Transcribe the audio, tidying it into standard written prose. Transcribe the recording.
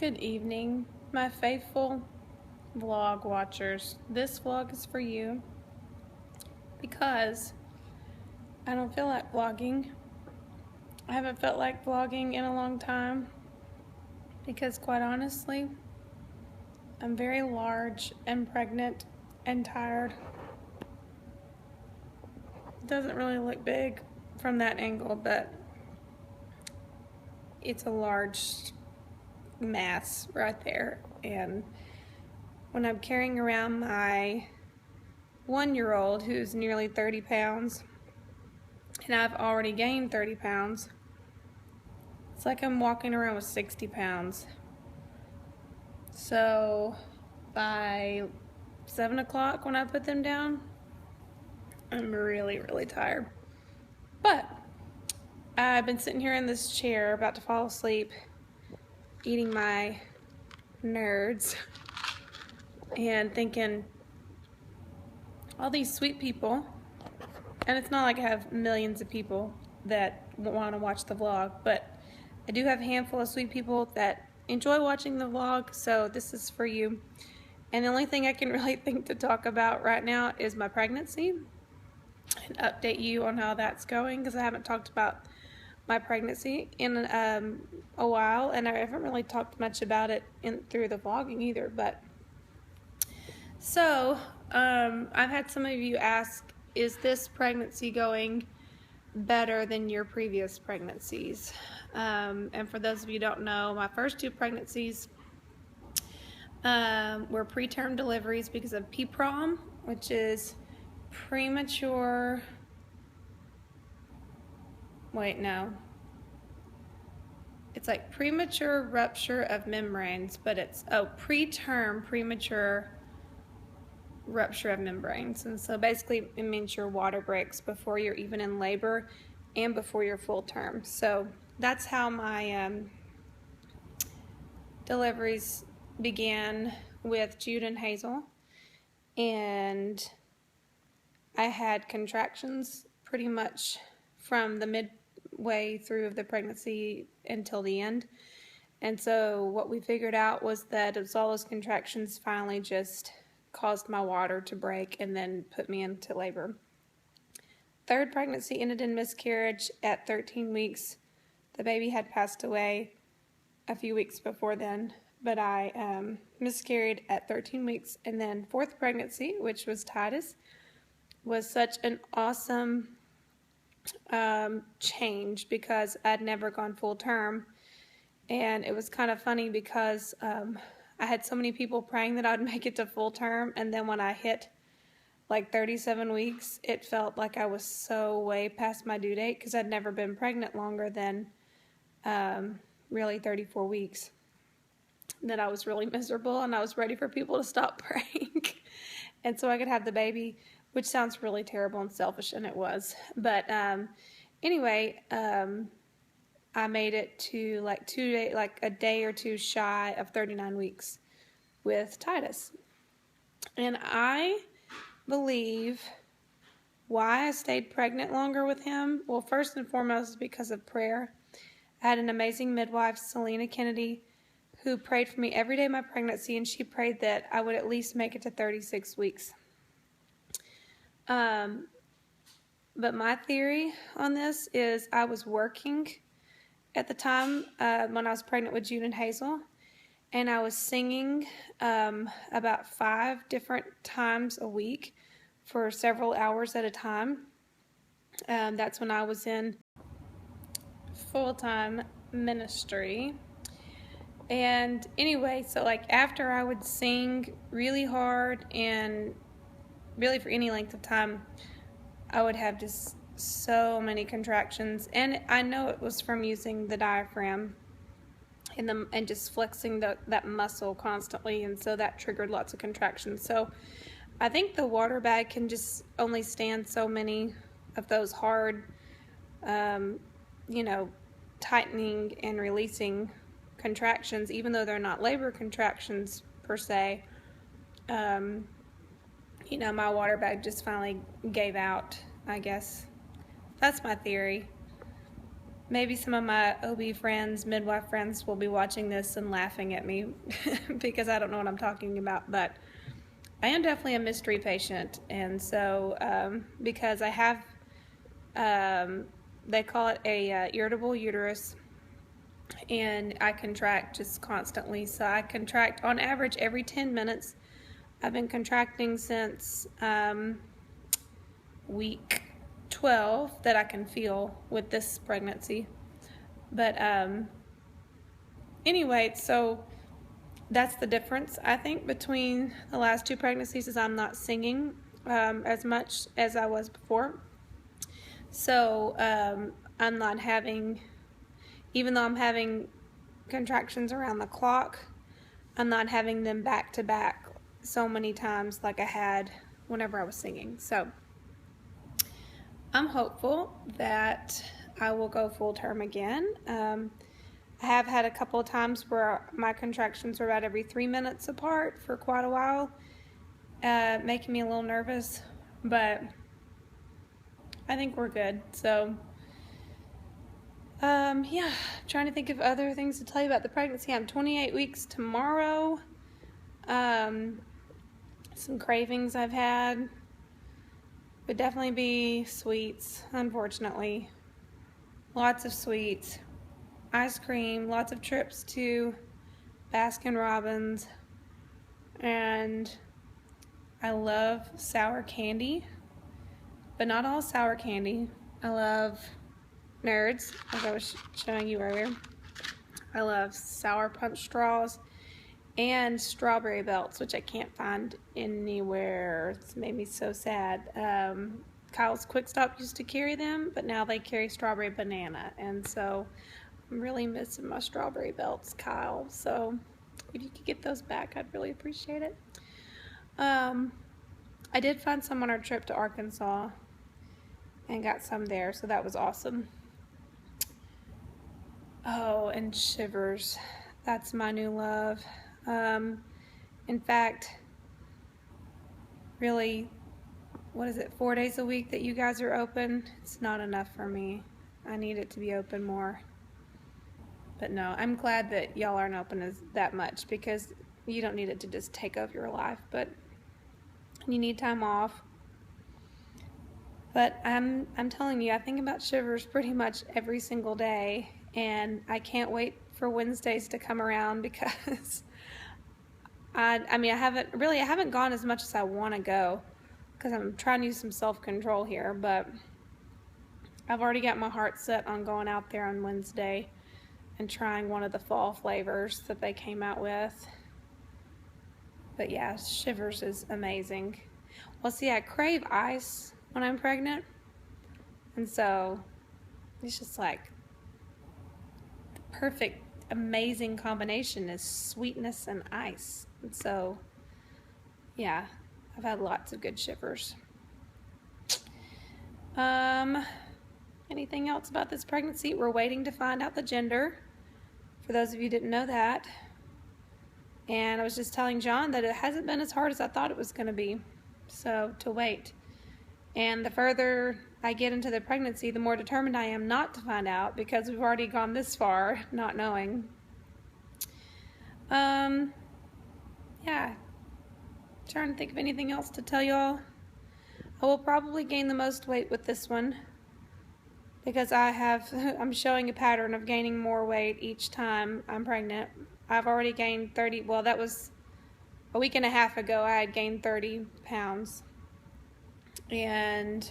Good evening, my faithful vlog watchers. This vlog is for you because I don't feel like vlogging. I haven't felt like vlogging in a long time because, quite honestly, I'm very large and pregnant and tired. It doesn't really look big from that angle, but it's a large mass right there. And when I'm carrying around my 1-year-old who's nearly 30 pounds, and I've already gained 30 pounds, it's like I'm walking around with 60 pounds. So by 7 o'clock when I put them down, I'm really, really tired. But I've been sitting here in this chair about to fall asleep, eating my nerds, and thinking, all these sweet people, and it's not like I have millions of people that want to watch the vlog, but I do have a handful of sweet people that enjoy watching the vlog, so this is for you. And the only thing I can really think to talk about right now is my pregnancy and update you on how that's going, because I haven't talked about my pregnancy in a while, and I haven't really talked much about it through the vlogging either. But so I've had some of you ask, is this pregnancy going better than your previous pregnancies? And for those of you who don't know, my first 2 pregnancies were preterm deliveries because of PPROM, which is premature, it's like premature rupture of membranes, but it's preterm premature rupture of membranes. And so basically it means your water breaks before you're even in labor and before you're full term. So that's how my deliveries began with Jude and Hazel, and I had contractions pretty much from the midway through of the pregnancy until the end. And so what we figured out was that it was all those contractions finally just caused my water to break and then put me into labor. Third pregnancy ended in miscarriage at 13 weeks. The baby had passed away a few weeks before then, but I miscarried at 13 weeks. And then fourth pregnancy, which was Titus, was such an awesome change because I'd never gone full term. And it was kind of funny because I had so many people praying that I'd make it to full term, and then when I hit like 37 weeks, it felt like I was so way past my due date because I'd never been pregnant longer than really 34 weeks. That I was really miserable, and I was ready for people to stop praying and so I could have the baby, which sounds really terrible and selfish, and it was. But anyway, I made it to like a day or two shy of 39 weeks with Titus. And I believe why I stayed pregnant longer with him, well, first and foremost, is because of prayer. I had an amazing midwife, Selena Kennedy, who prayed for me every day of my pregnancy, and she prayed that I would at least make it to 36 weeks. But my theory on this is I was working at the time when I was pregnant with Jude and Hazel, and I was singing about 5 different times a week for several hours at a time. That's when I was in full-time ministry. And anyway, so like after I would sing really hard and really for any length of time, I would have just so many contractions. And I know it was from using the diaphragm and just flexing that muscle constantly, and so that triggered lots of contractions. So I think the water bag can just only stand so many of those hard, tightening and releasing contractions, even though they're not labor contractions per se. My water bag just finally gave out, I guess. That's my theory. maybe some of my OB friends, midwife friends will be watching this and laughing at me because I don't know what I'm talking about, but I am definitely a mystery patient. And so because I have, they call it a irritable uterus, and I contract just constantly. So I contract on average every 10 minutes. I've been contracting since week 12 that I can feel with this pregnancy. But anyway, so that's the difference, I think, between the last two pregnancies, is I'm not singing as much as I was before. So I'm not having, even though I'm having contractions around the clock, I'm not having them back to back so many times like I had whenever I was singing. So I'm hopeful that I will go full term again. I have had a couple of times where my contractions were about every 3 minutes apart for quite a while, making me a little nervous, but I think we're good. So yeah, trying to think of other things to tell you about the pregnancy. I'm 28 weeks tomorrow. Some cravings I've had would definitely be sweets, unfortunately. Lots of sweets. Ice cream, lots of trips to Baskin Robbins, and I love sour candy, but not all sour candy. I love Nerds, as I was showing you earlier. I love Sour Punch straws and Strawberry Belts, which I can't find anywhere. It's made me so sad. Kyle's Quick Stop used to carry them, but now they carry Strawberry Banana, and so I'm really missing my Strawberry Belts, Kyle. So if you could get those back, I'd really appreciate it. I did find some on our trip to Arkansas and got some there, so that was awesome. Oh, and Shivers. That's my new love. In fact, really, what is it, 4 days a week that you guys are open? It's not enough for me. I need it to be open more. But no, I'm glad that y'all aren't open as that much, because you don't need it to just take over your life, but you need time off. But I'm telling you, I think about Shivers pretty much every single day, and I can't wait for Wednesdays to come around, because I haven't gone as much as I want to go, because I'm trying to use some self-control here, but I've already got my heart set on going out there on Wednesday and trying one of the fall flavors that they came out with. But yeah, Shivers is amazing. Well, see, I crave ice when I'm pregnant, and so it's just like the perfect, amazing combination is sweetness and ice. And so yeah, I've had lots of good Shivers. Anything else about this pregnancy? We're waiting to find out the gender, for those of you who didn't know that. And I was just telling John that it hasn't been as hard as I thought it was going to be, so to wait. And the further I get into the pregnancy, the more determined I am not to find out, because we've already gone this far not knowing. Yeah, trying to think of anything else to tell y'all. I will probably gain the most weight with this one, because I'm showing a pattern of gaining more weight each time I'm pregnant. I've already gained 30, well, that was a week and a half ago. I had gained 30 pounds, and